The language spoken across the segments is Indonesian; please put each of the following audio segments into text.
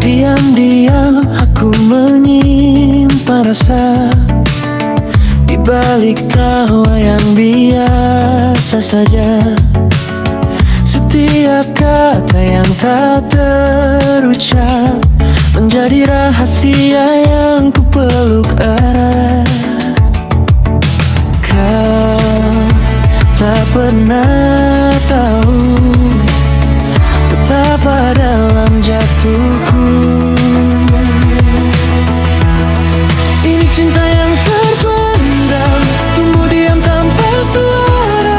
Diam-diam aku menyimpan rasa di balik tawa yang biasa saja. Setiap kata yang tak terucap menjadi rahasia yang ku peluk erat. Kau tak pernah tahu betapa dalam jatuhku. Ini cinta yang terpendam, tumbuh diam tanpa suara.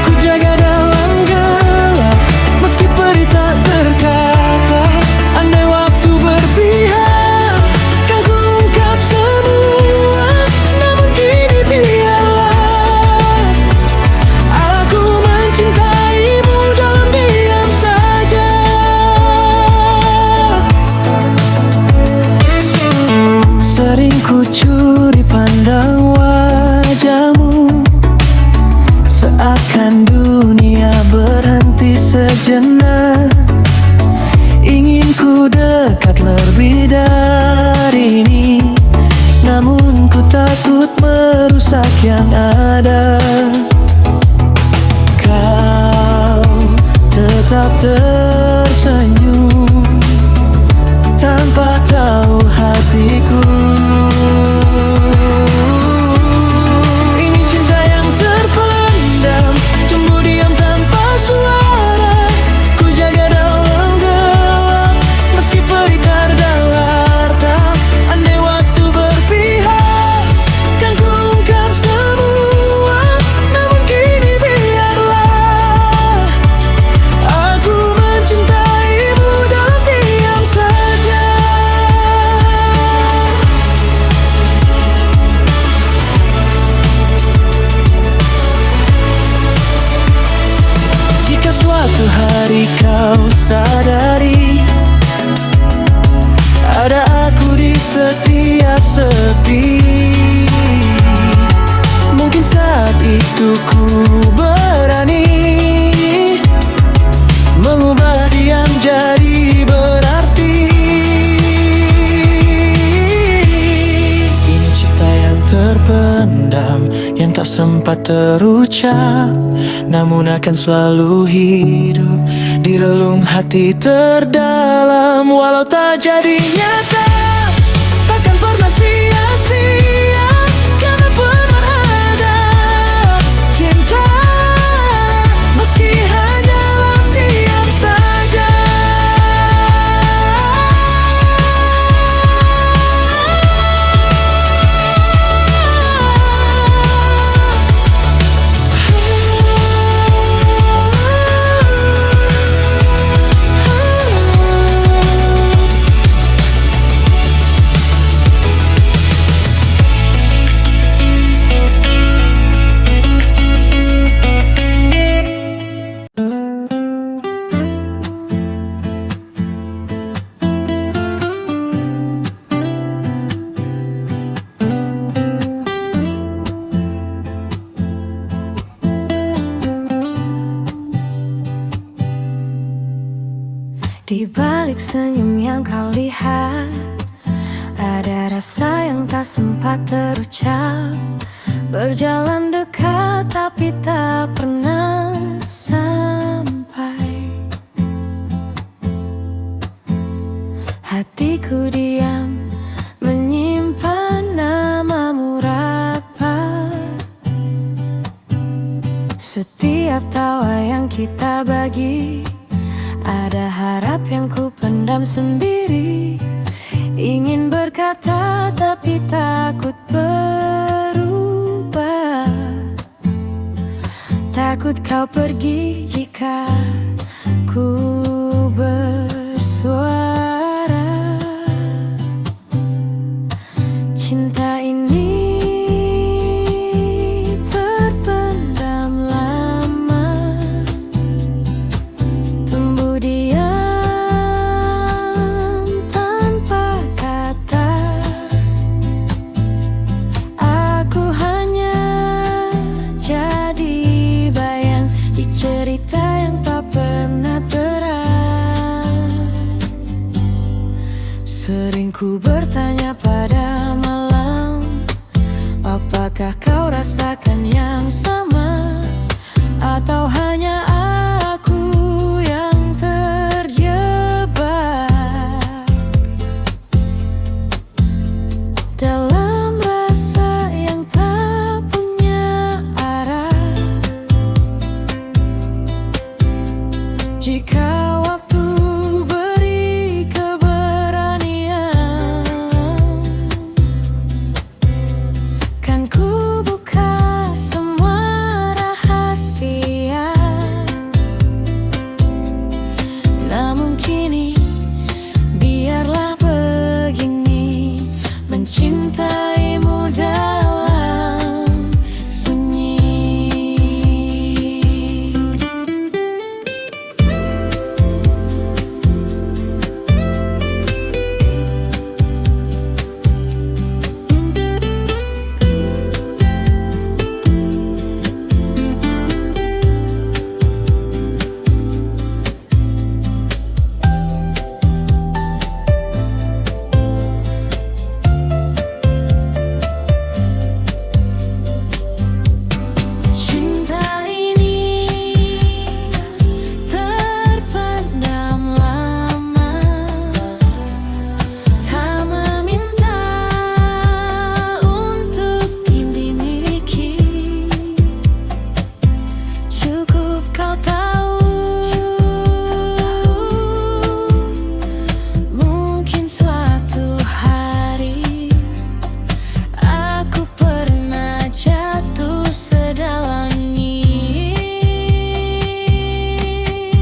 Ku jaga dalam gelap, meski perih tak terkata. Andai waktu berpihak, kan ku ungkap semua. Namun kini biarlah aku mencintaimu dalam diam saja. Sering ku curi pandang wajahmu, seakan dunia berhenti sejenak. Ingin ku dekat lebih dari ini, namun ku takut merusak yang ada. Kau tetap tersenyum tanpa tahu hatiku. Ini cinta yang terpendam, tumbuh diam tanpa suara. Ku jaga dalam gelap, meski perih tak ada warta. Andai waktu berpihak, kan ku ungkap semua. Namun kini biarlah aku mencintaimu dalam diam saja. Jika suatu hari kau sadari ada aku di setiap sepi, mungkin saat itu ku berani mengubah diam jadi berarti. Ini cinta yang terpendam, yang tak sempat terucap, namun akan selalu hidup di relung hati terdalam. Walau tak jadi nyata, takkan pernah sia-sia, karena pernah ada cinta, meski hanya dalam diam saja. Di balik senyum yang kau lihat, ada rasa yang tak sempat terucap. Berjalan dekat tapi tak pernah sampai. Hatiku diam menyimpan namamu rapat. Setiap tawa yang kita bagi, ada harap yang ku pendam sendiri. Ingin berkata tapi takut berubah. Takut kau pergi jika ku bersuara. Cinta ini terpendam lama, tumbuh diam tanpa kata. ku bertanya pada malam, apakah kau rasakan yang sama? Atau hanya aku yang terjebak dalam rasa yang tak punya arah? Jika waktu beri keberanian, kan ku buka semua rahasia. Namun kini biarlah begini, mencintaimu dalam sunyi. Cinta ini terpendam lama, tak meminta untuk dimiliki. Cukup kau tahu, mungkin suatu hari aku pernah jatuh sedalam ini.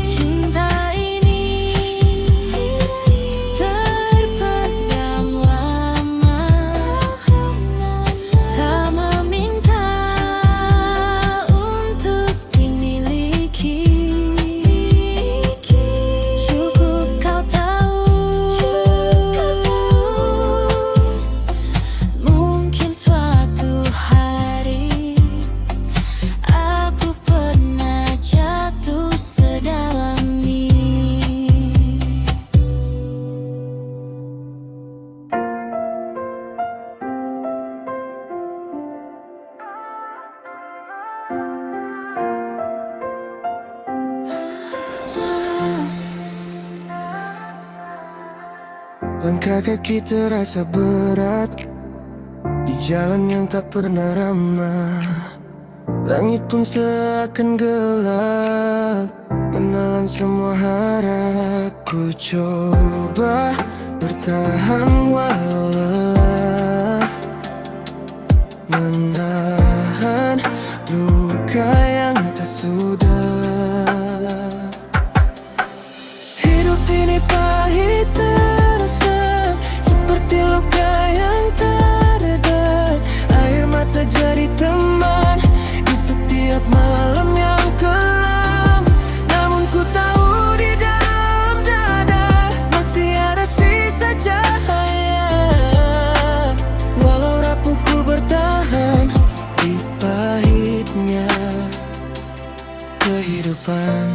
Cinta ini terpendam lama, tak meminta untuk dimiliki. Cukup kau tahu, mungkin suatu hari aku pernah jatuh sedalam ini. Langkah kaki terasa berat di jalan yang tak pernah ramah. Langit pun seakan gelap, menelan semua harap. Ku coba bertahan walau lelah, menahan luka yang tak sudah. Hidup ini pahit terasa, seperti luka yang tak reda. Air mata jadi teman di setiap malam yang kelam. Namun ku tahu di dalam dada masih ada sisa cahaya. Walau rapuh ku bertahan di pahitnya kehidupan.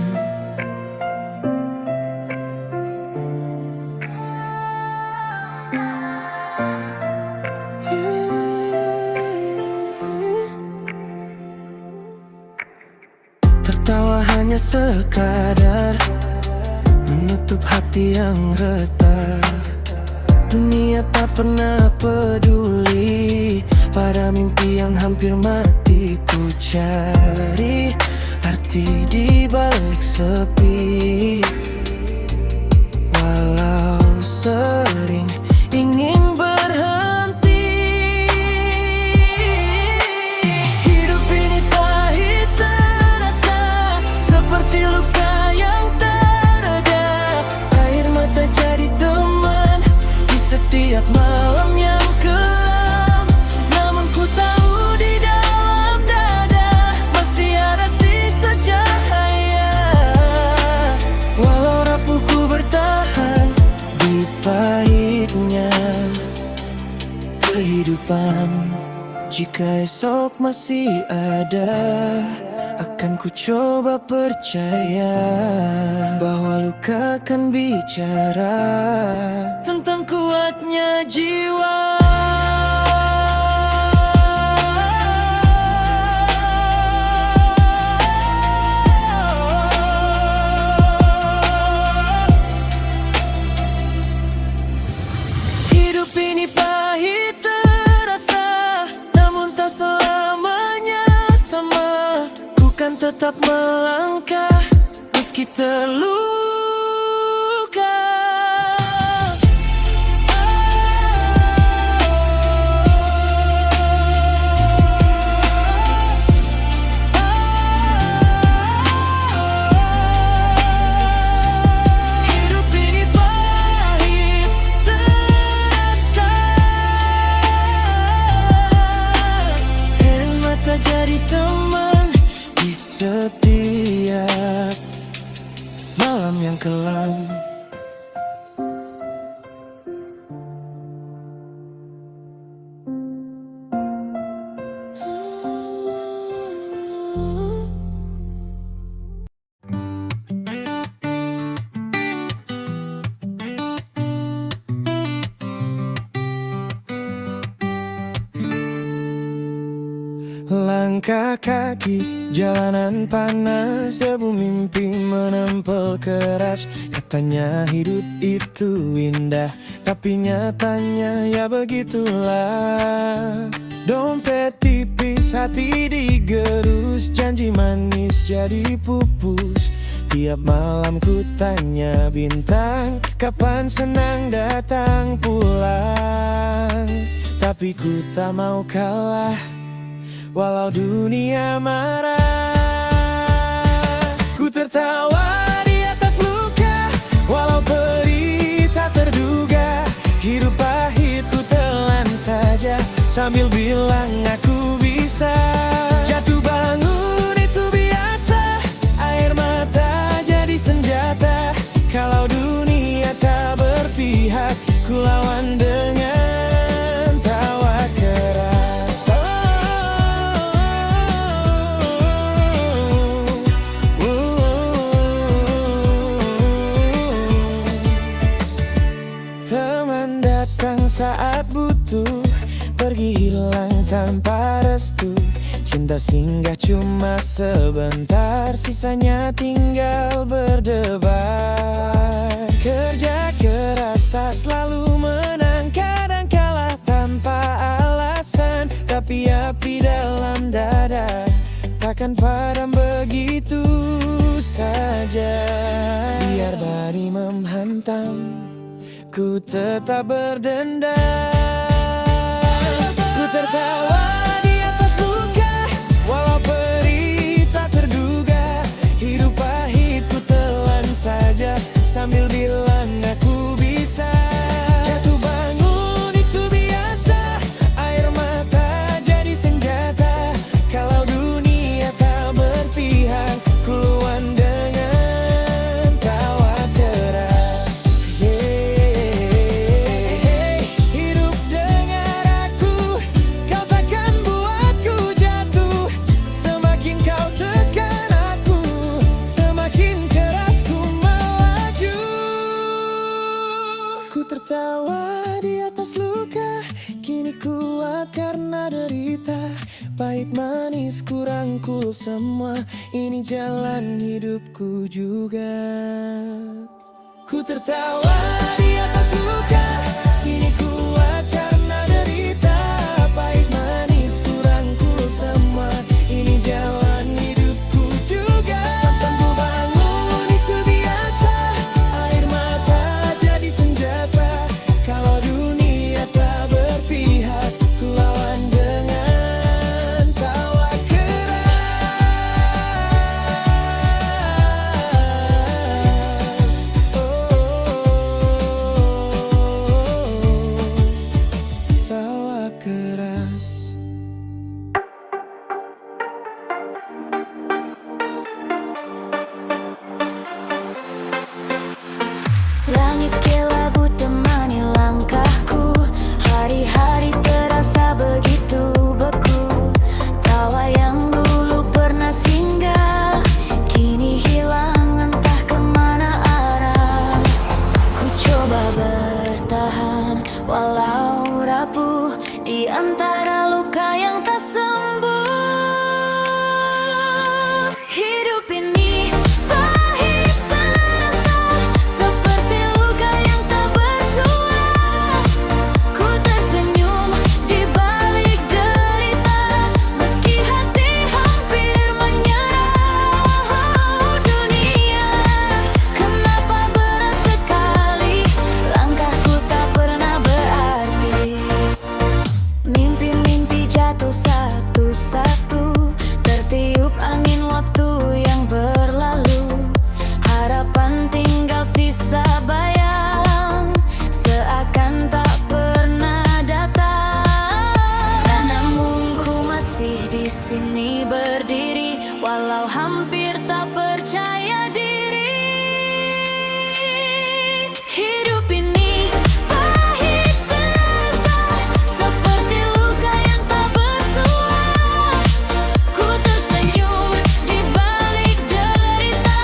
Tertawa hanya sekadar menutup hati yang retak. Dunia tak pernah peduli pada mimpi yang hampir mati. Ku cari arti di balik sepi, walau sering ingin berhenti. Hidup ini pahit terasa, seperti luka yang tak reda. Air mata jadi teman di setiap malam yang kelam. Namun ku tahu di dalam dada masih ada sisa cahaya. Walau rapuh ku bertahan di pahitnya kehidupan. Jika esok masih ada, Akan ku coba percaya bahwa luka akan bicara tentang kuatnya jiwa. Hidup ini pahit terasa, namun tak selamanya sama. Ku kan tetap melangkah meski terluka. Hidup ini pahit terasa, hemat tak jadi teman di setiap malam yang kelam. Langkah kaki, jalanan panas, debu mimpi menempel keras. Katanya hidup itu indah, tapi nyatanya ya begitulah. Dompet tipis, hati digerus, janji manis jadi pupus. Tiap malam ku tanya bintang, kapan senang datang pulang. Tapi ku tak mau kalah, walau dunia marah. Ku tertawa di atas luka, walau pedih tak terduga. Hidup pahit ku telan saja, sambil bilang aku bisa. Jatuh bangun itu biasa, air mata jadi senjata. Kalau dunia tak berpihak, ku lawan dengan tawa keras. Teman datang saat butuh, pergi hilang tanpa restu. Cinta singgah cuma sebentar, sisanya tinggal berdebar. Kerja keras tak selalu menang, kadang kalah tanpa alasan. Tapi api dalam dada takkan padam begitu saja. Biar badai menghantam, ku tetap berdendam. Ku tertawa di atas luka, walau perih tak terduga. Hidup pahit ku telan saja, sambil bilang aku bisa. Jatuh bangun itu biasa, air mata jadi senjata. Kalau dunia tak berpihak, ku lawan dengan tawa keras. Hidup dengar aku, kau takkan buatku jatuh. Semakin kau tekan aku, semakin keras ku melaju. Ku tertawa di atas luka, kini kuat karena derita. Pahit manis ku rangkul semua, ini jalan hidupku juga. Ku tertawa di atas luka, kini kuat karena derita. Pahit manis ku rangkul semua, ini jalan hidupku juga. Sambil bangun itu biasa, air mata jadi senjata. Kalau dunia tak berpihak, ku lawan dengan tawa keras. Tawa keras. Langit kelabu temani langkahku, hari-hari terasa begitu beku. Tawa yang dulu pernah singgah di antara luka yang tak sembuh. Hidup ini pahit terasa, seperti luka yang tak bersua. Ku tersenyum di balik derita, meski hati hampir menyerah. Oh dunia, kenapa berat sekali, langkahku tak pernah berarti. Mimpi-mimpi jatuh satu-satu, tertiup angin waktu yang berlalu. Harapan tinggal sisa bayang, seakan tak pernah datang. Namun ku masih di sini berdiri, walau hampir tak percaya diri. Hidup ini pahit terasa, seperti luka yang tak bersua. Ku tersenyum di balik derita,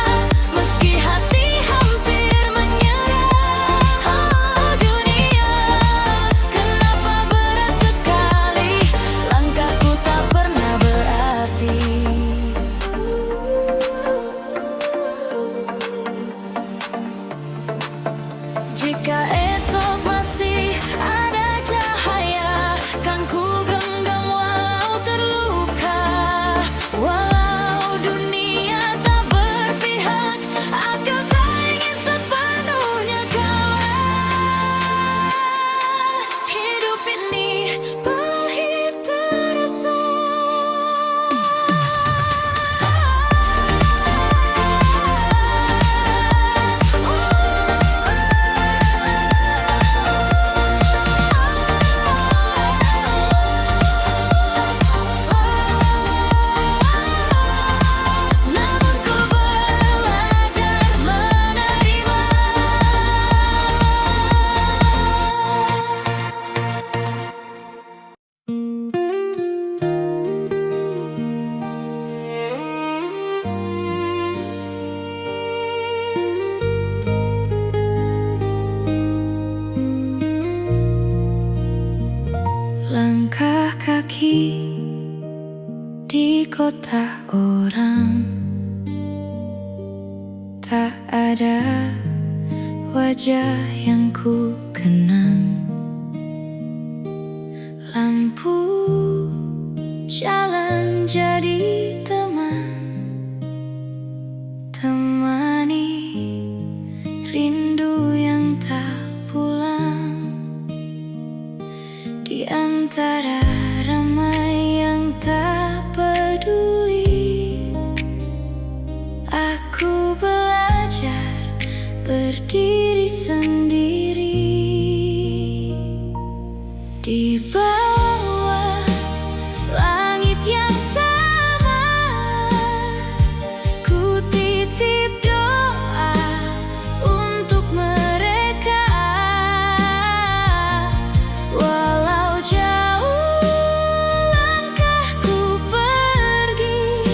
meski hati hampir menyerah. Oh dunia, kenapa berat sekali, langkahku tak pernah berarti. Jika esok masih ada cahaya, kan ku genggam walau terluka. Walau dunia tak berpihak, aku tak ingin sepenuhnya kalah. Hidup ini pahit terasa. Namun ku belajar menerima. Langkah kaki di kota orang, tak ada wajah yang ku kenang. Lampu jalan jadi teman, temani rindu yang tak pulang. Di antara ramai yang tak peduli, aku belajar berdiri sendiri. Di bawah langit yang sama, ku titip doa untuk mereka. Walau jauh langkahku pergi,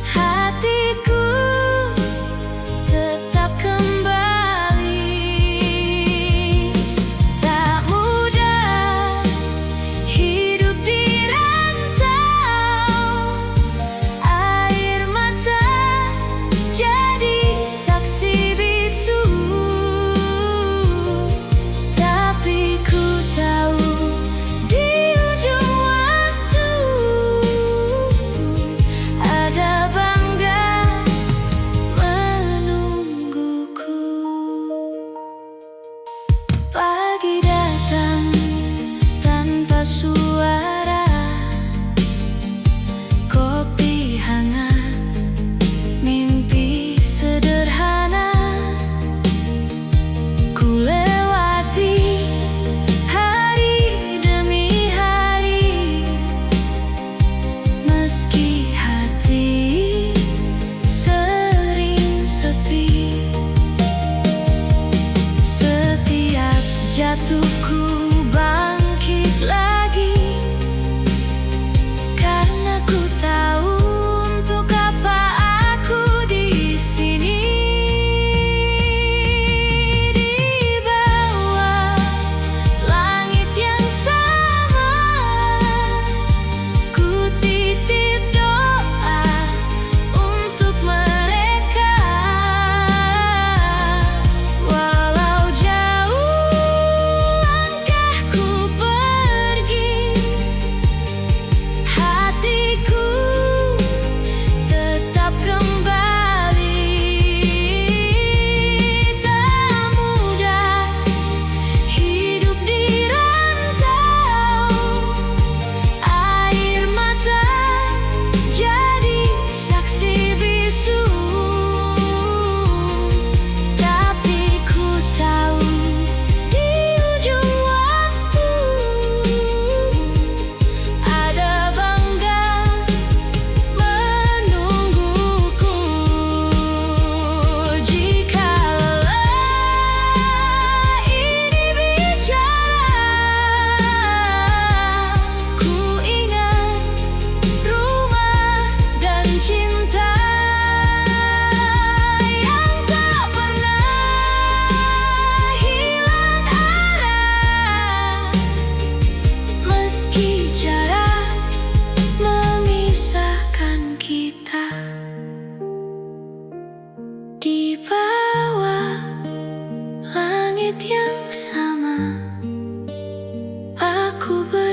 hatiku tetap kembali. Tak mudah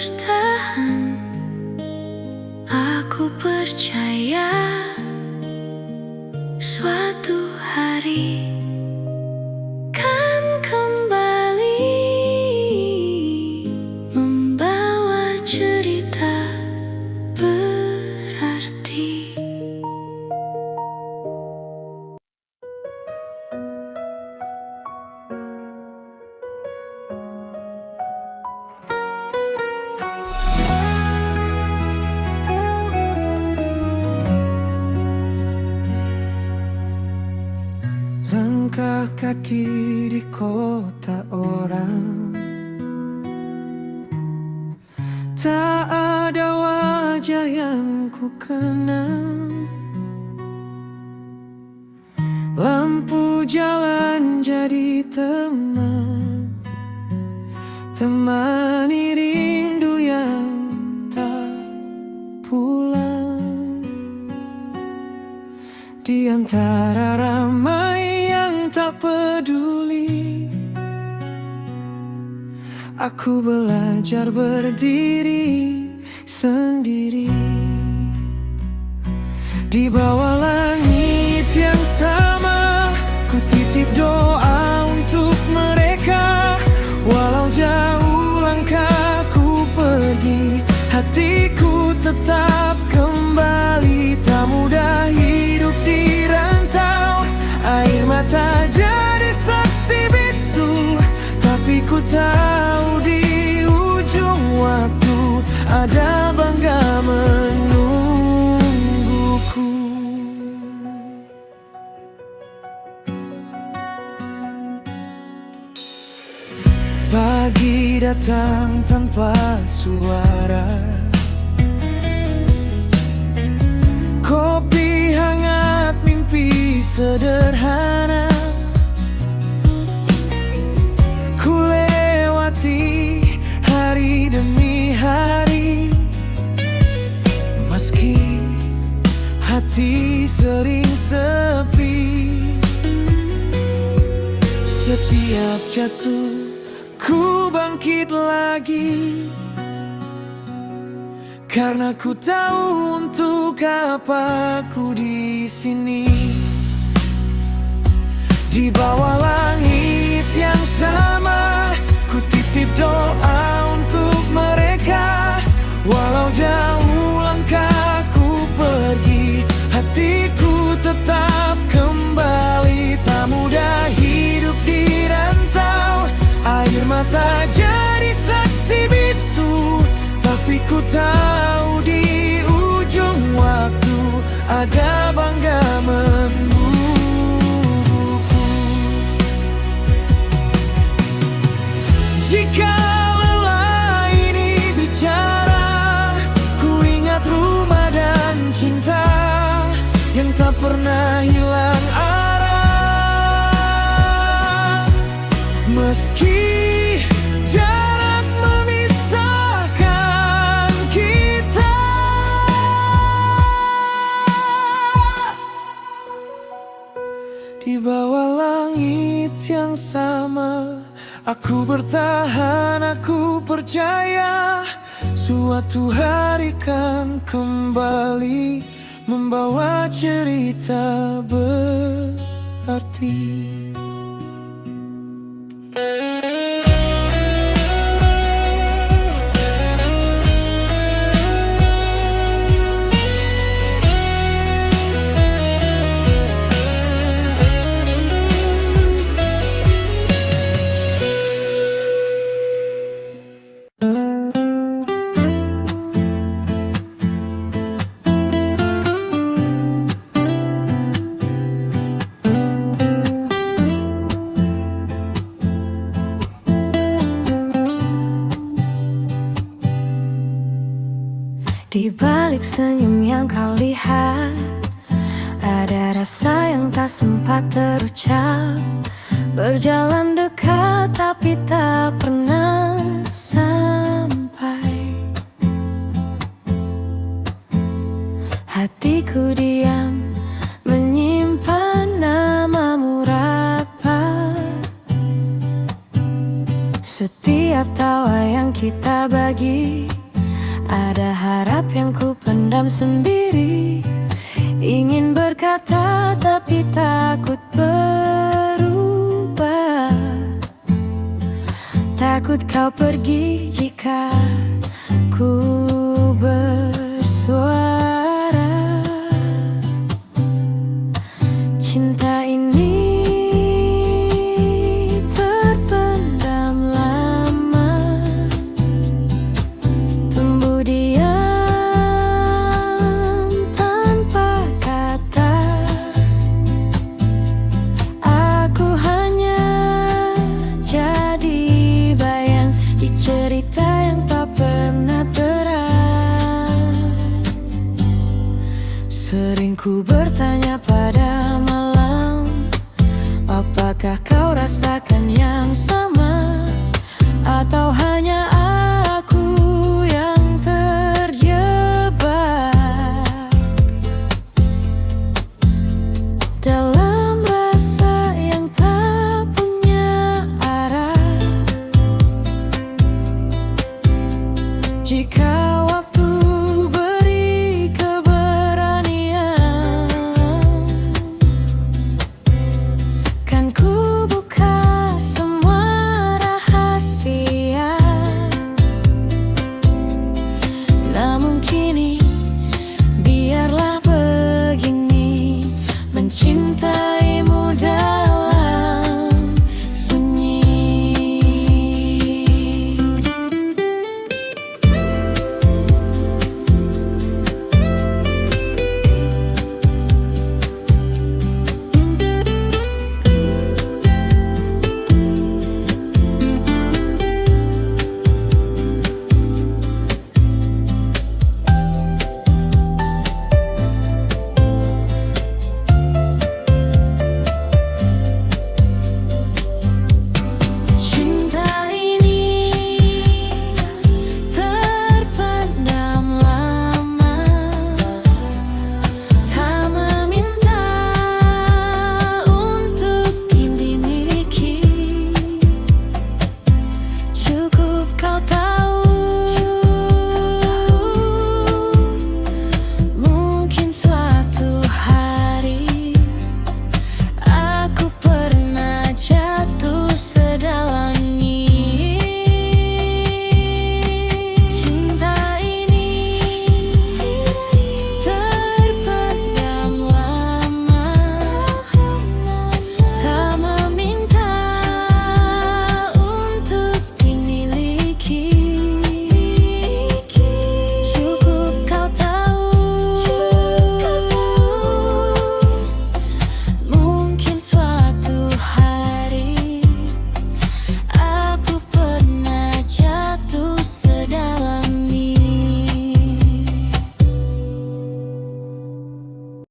bertahan. Aku percaya suatu hari kan kembali membawa cerita berarti. Langkah kaki di kota orang, tak ada wajah yang ku kenal. Lampu jalan jadi teman, temani rindu yang tak pulang. Di antara ramai yang tak peduli, aku belajar berdiri sendiri. Di bawah langit yang sama, ku titip doa untuk mereka. Walau jauh langkahku pergi, hatiku tetap kembali. Tak mudah hidup di rantau, air mata jadi saksi bisu. Tapi ku tahu di ujung waktu ada bangga menungguku. Pagi datang tanpa suara, kopi hangat, mimpi sederhana. Ku lewati hari demi hari, meski hati sering sepi. Setiap jatuh ku bangkit lagi, karena ku tahu untuk apa ku di sini. Di bawah langit yang sama, ku titip doa untuk mereka. Walau jauh langkahku pergi, hatiku tetap kembali. Tak mudah hidup di rantau, air mata jadi saksi bisu. Tapi ku tahu di ujung waktu ada bangga menungguku. Jika lelah ini bicara, ku ingat rumah dan cinta yang tak pernah hilang arah. Meski jarak memisahkan kita, di bawah langit yang sama, aku bertahan, aku percaya suatu hari kan kembali membawa cerita berarti. Di balik senyum yang kau lihat, ada rasa yang tak sempat terucap. Berjalan dekat tapi tak pernah sampai. Hatiku diam menyimpan namamu rapat. Setiap tawa yang kita bagi pergi. Ada harap yang ku pendam sendiri. Ingin berkata tapi takut berubah. Takut kau pergi jika ku bersuara. Cinta ini terpendam lama, tumbuh diam tanpa kata. Aku hanya jadi bayang di cerita yang tak pernah terang. Sering ku bertanya pada malam, apakah kau rasakan yang sama? Atau hanya aku yang terjebak dalam rasa yang tak punya arah? Jika